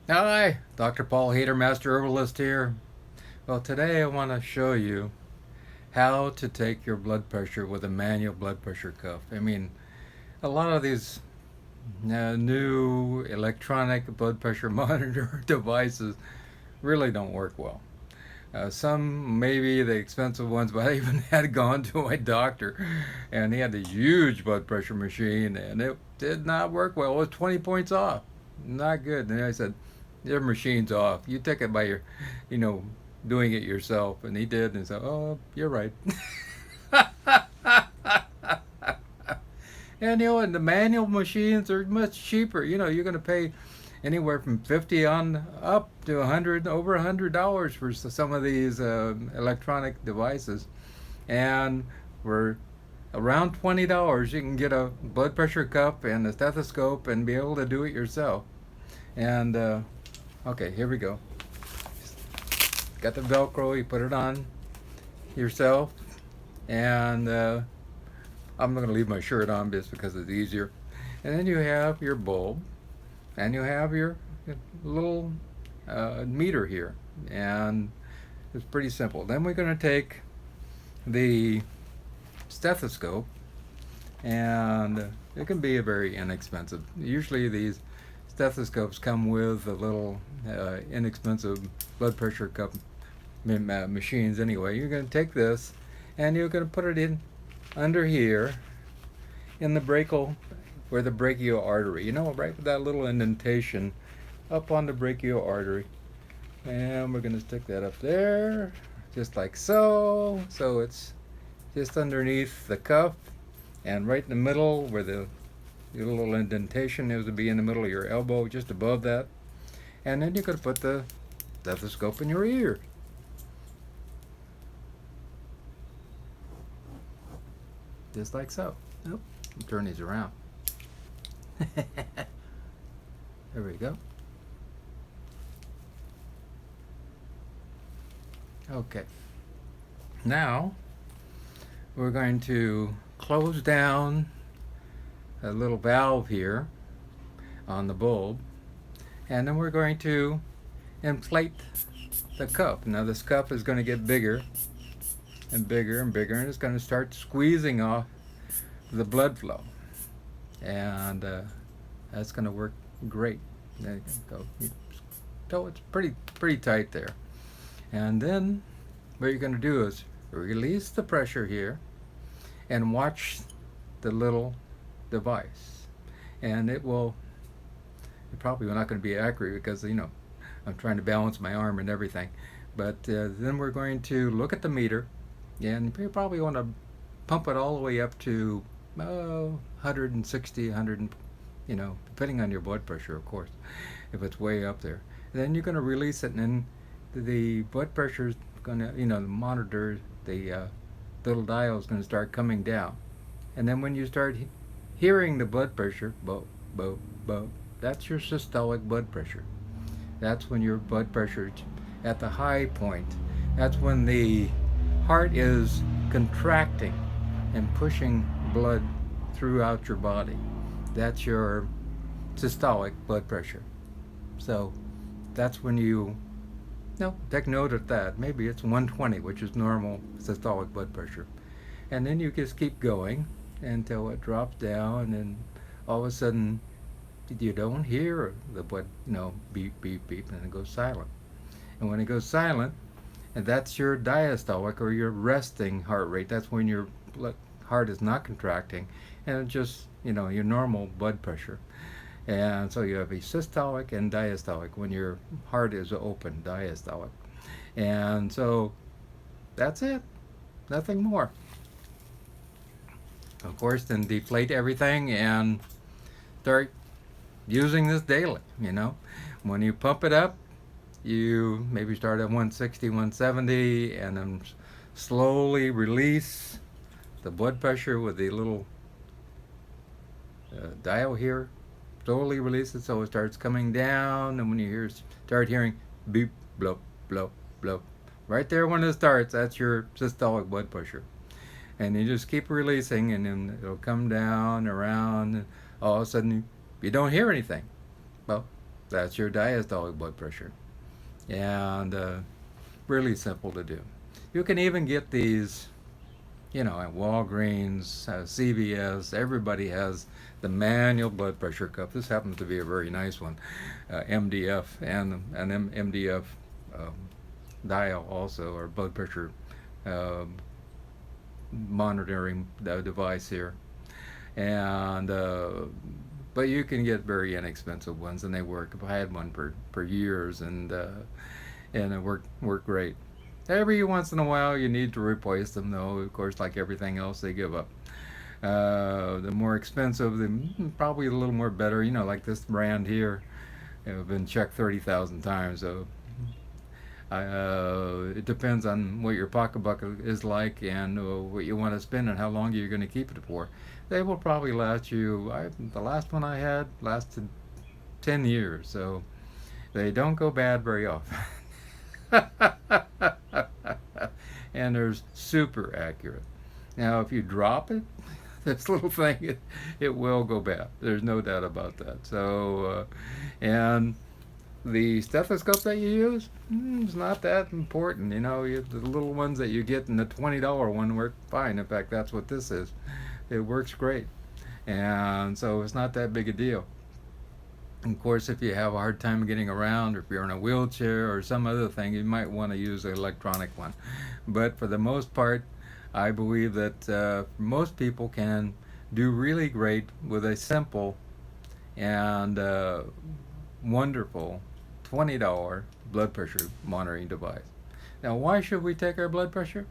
Hi, Dr. Paul Haider, Master Herbalist here. Well, today I want to show you how to take your blood pressure with a manual blood pressure cuff. I mean, a lot of these new electronic blood pressure monitor devices really don't work well. Some maybe the expensive ones, but I even had gone to my doctor and he had a huge blood pressure machine and it did not work well. It was 20 points off. Not good. And I said, your machine's off. You take it by your, you know, doing it yourself. And he did. And said, oh, you're right. And and the manual machines are much cheaper. You're going to pay anywhere from 50 on up to 100, over $100 for some of these electronic devices, and for around $20 you can get a blood pressure cuff and a stethoscope and be able to do it yourself. And okay, here we go. Got the Velcro. You put it on yourself, and I'm going to leave my shirt on just because it's easier. And then you have your bulb, and you have your little meter here, and it's pretty simple. Then we're going to take the stethoscope, and it can be a very inexpensive. Usually these stethoscopes come with a little inexpensive blood pressure cup machines anyway. You're going to take this and you're going to put it in under here in the brachial, where the brachial artery, right with that little indentation up on the brachial artery. And we're going to stick that up there, just like so. So it's just underneath the cuff and right in the middle where the your little indentation is, to be in the middle of your elbow, just above that. And then you're going to put the stethoscope in your ear. Just like so. Nope. Turn these around. There we go. Okay. Now we're going to close down a little valve here on the bulb, and then we're going to inflate the cup. Now this cup is going to get bigger and bigger and bigger, and it's going to start squeezing off the blood flow, and that's going to work great. There you go. So it's pretty tight there. And then what you're going to do is release the pressure here and watch the little device, and it probably not going to be accurate because I'm trying to balance my arm and everything. But then we're going to look at the meter, and you probably want to pump it all the way up to 160, 100, depending on your blood pressure, of course, if it's way up there. Then you're going to release it, and then the blood pressure is going to, the monitor, the little dial is going to start coming down. And then when you start hearing the blood pressure, boop, boop, boop, that's your systolic blood pressure. That's when your blood pressure is at the high point. That's when the heart is contracting and pushing blood throughout your body. That's your systolic blood pressure. So that's when you take note of that. Maybe it's 120, which is normal systolic blood pressure. And then you just keep going until it drops down, and all of a sudden you don't hear the blood, beep, beep, beep, and it goes silent. And when it goes silent, and that's your diastolic, or your resting heart rate. That's when your heart is not contracting, and it's just your normal blood pressure. And so you have a systolic and diastolic when your heart is open, diastolic. And so that's it, nothing more. Of course, then deflate everything and start using this daily. When you pump it up, you maybe start at 160, 170, and then slowly release the blood pressure with the little dial here. Slowly release it so it starts coming down, and when you start hearing beep, blop, blop, blop, right there when it starts, that's your systolic blood pressure. And you just keep releasing, and then it'll come down around, and all of a sudden you don't hear anything. Well, That's your diastolic blood pressure. And really simple to do. You can even get these, at Walgreens, CVS. Everybody has the manual blood pressure cuff. This happens to be a very nice one, MDF, and an MDF um, dial also, or blood pressure um monitoring device here. And but you can get very inexpensive ones, and they work. I had one for years, and it worked great. Every once in a while, you need to replace them, though. Of course, like everything else, they give up. The more expensive, the probably a little more better. Like this brand here, have been checked 30,000 times. So it depends on what your pocketbook is like, and what you want to spend, and how long you're going to keep it for. They will probably last you. The last one I had lasted 10 years, so they don't go bad very often. And they're super accurate. Now, if you drop it, this little thing, it will go bad. There's no doubt about that. So, and the stethoscope that you use, it's not that important. The little ones that you get in the $20 one work fine. In fact, that's what this is. It works great. And so it's not that big a deal. Of course, if you have a hard time getting around, or if you're in a wheelchair or some other thing, you might want to use an electronic one. But for the most part, I believe that most people can do really great with a simple and wonderful $20 blood pressure monitoring device. Now, why should we take our blood pressure?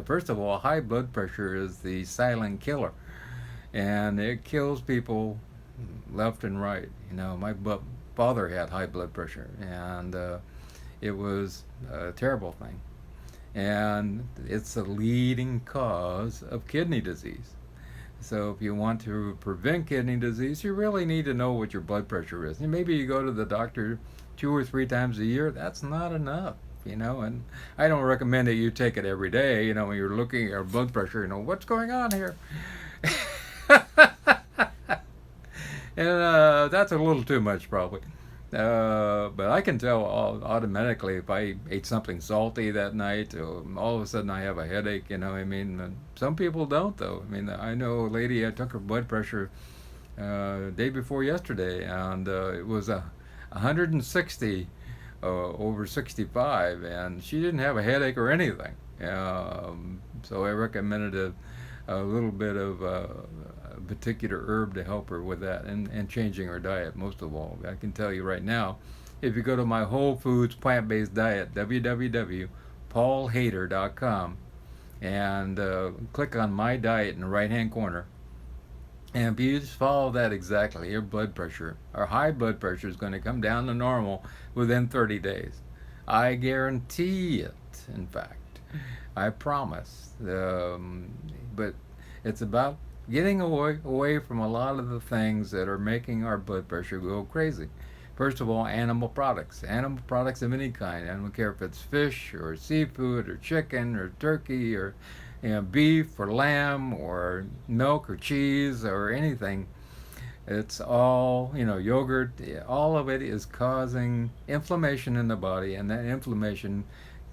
First of all, high blood pressure is the silent killer, and it kills people left and right. My father had high blood pressure, and it was a terrible thing. And it's the leading cause of kidney disease. So if you want to prevent kidney disease, you really need to know what your blood pressure is. And maybe you go to the doctor 2 or 3 times a year. That's not enough, and I don't recommend that you take it every day, when you're looking at your blood pressure, what's going on here? And that's a little too much, probably. But I can tell automatically if I ate something salty that night, all of a sudden I have a headache, Some people don't, though. I know a lady, I took her blood pressure day before yesterday, and it was 160 over 65, and she didn't have a headache or anything. So I recommended a little bit of a particular herb to help her with that, and changing her diet, most of all. I can tell you right now, if you go to my Whole Foods plant-based diet, www.paulhaider.com, and click on my diet in the right-hand corner, and if you just follow that exactly, your blood pressure, or high blood pressure, is going to come down to normal within 30 days. I guarantee it, in fact. I promise. But it's about getting away from a lot of the things that are making our blood pressure go crazy. First of all, animal products. Animal products of any kind. I don't care if it's fish or seafood or chicken or turkey or beef or lamb or milk or cheese or anything. It's all, yogurt. All of it is causing inflammation in the body, and that inflammation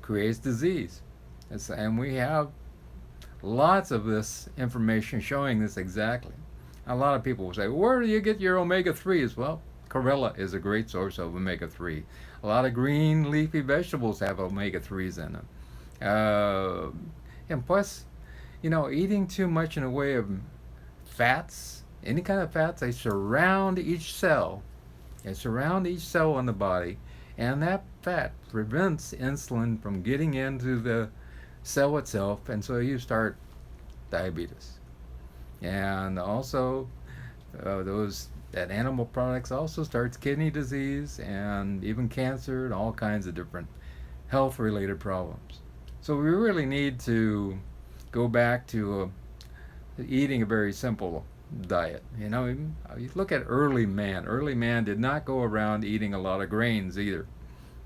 creates disease. And we have lots of this information showing this exactly. A lot of people will say, where do you get your omega-3s? Well, Chlorella is a great source of omega-3. A lot of green leafy vegetables have omega-3s in them. And plus, eating too much in the way of fats, any kind of fats, they surround each cell. They surround each cell in the body, and that fat prevents insulin from getting into the cell itself, and so you start diabetes. And also, that animal products also starts kidney disease and even cancer and all kinds of different health-related problems. So we really need to go back to eating a very simple diet. You look at early man. Early man did not go around eating a lot of grains either.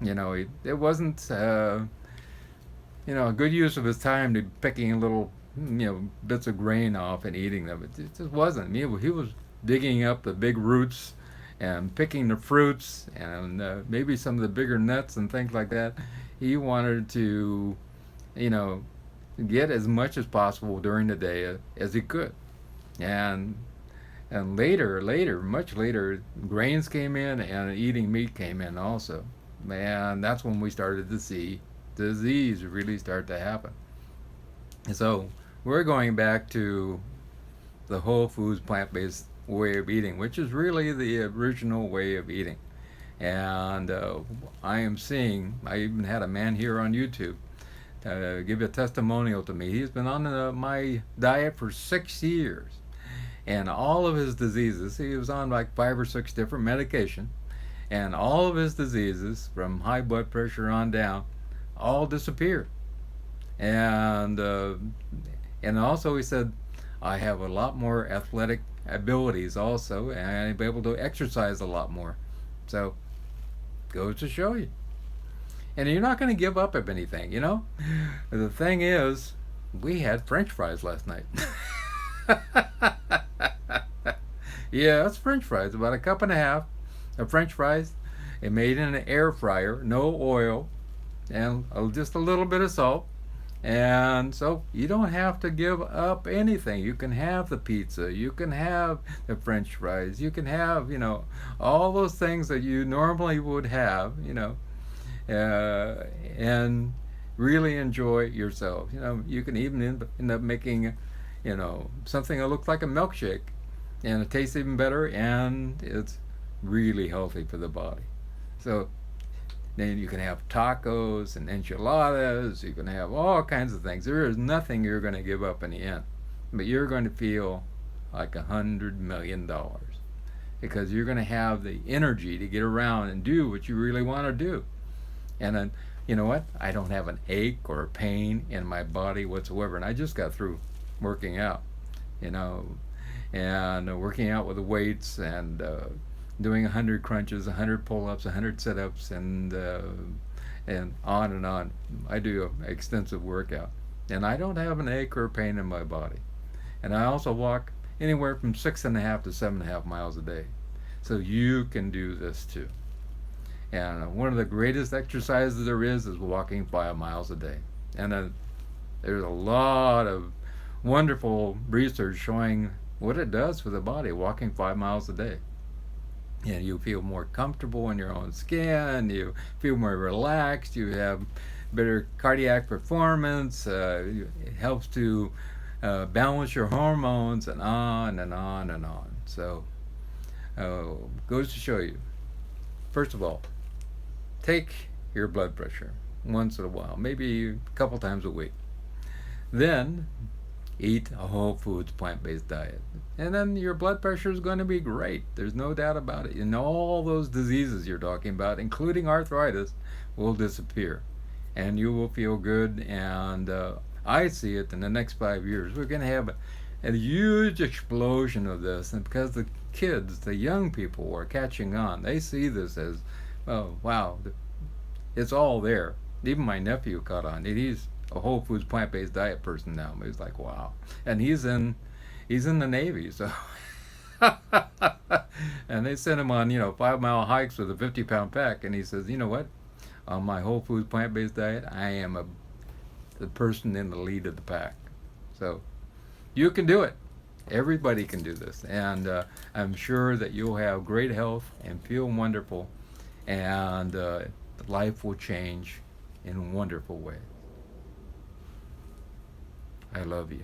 It wasn't a good use of his time to picking little bits of grain off and eating them. It just wasn't. He was digging up the big roots and picking the fruits and maybe some of the bigger nuts and things like that. He wanted to, you know, get as much as possible during the day as he could. And later, much later, grains came in and eating meat came in also. And that's when we started to see disease really start to happen. And so we're going back to the whole foods, plant-based way of eating, which is really the original way of eating. And I am seeing, I even had a man here on YouTube give a testimonial to me. He's been on my diet for 6 years. And all of his diseases, he was on like 5 or 6 different medication, and all of his diseases, from high blood pressure on down, all disappeared. And also he said, I have a lot more athletic abilities also, and I'll be able to exercise a lot more. So, goes to show you. And you're not going to give up of anything, you know? The thing is, we had French fries last night. Yeah, it's French fries, about a cup and a half of French fries. It made in an air fryer, no oil, and just a little bit of salt. And so you don't have to give up anything. You can have the pizza, you can have the French fries, you can have, you know, all those things that you normally would have, you know, and really enjoy yourself. You know, you can even end up making, you know, something that looks like a milkshake, and it tastes even better, and it's really healthy for the body. So then you can have tacos and enchiladas. You can have all kinds of things. There is nothing you're going to give up in the end, but you're going to feel like $100 million, because you're going to have the energy to get around and do what you really want to do. And then, you know what? I don't have an ache or a pain in my body whatsoever. And I just got through working out, you know, and working out with the weights, and doing 100 crunches, 100 pull-ups, 100 sit-ups, and on and on. I do an extensive workout, and I don't have an ache or a pain in my body. And I also walk anywhere from 6.5 to 7.5 miles a day. So you can do this too. And one of the greatest exercises there is walking 5 miles a day. And there's a lot of wonderful research showing what it does for the body, walking 5 miles a day. And you feel more comfortable in your own skin, you feel more relaxed, you have better cardiac performance, it helps to balance your hormones, and on and on and on. So, goes to show you, first of all, take your blood pressure once in a while, maybe a couple times a week. Then eat a whole foods, plant-based diet, and then your blood pressure is going to be great. There's no doubt about it. And all those diseases you're talking about, including arthritis, will disappear, and you will feel good. And I see it in the next 5 years. We're going to have a huge explosion of this, and because the kids, the young people, are catching on. They see this as, oh wow, it's all there. Even my nephew caught on. He's a whole foods, plant-based diet person now. He's like, wow. And he's in the Navy, so and they sent him on, you know, 5-mile hikes with a 50-pound pack, and he says, you know what, on my whole foods, plant-based diet, I am the person in the lead of the pack. So you can do it. Everybody can do this, and I'm sure that you'll have great health and feel wonderful, and life will change in wonderful ways. I love you.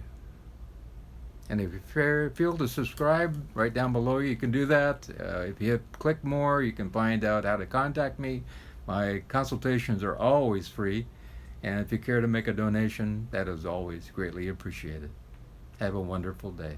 And if you feel to subscribe, right down below you can do that. If you click more, you can find out how to contact me. My consultations are always free, and if you care to make a donation, that is always greatly appreciated. Have a wonderful day.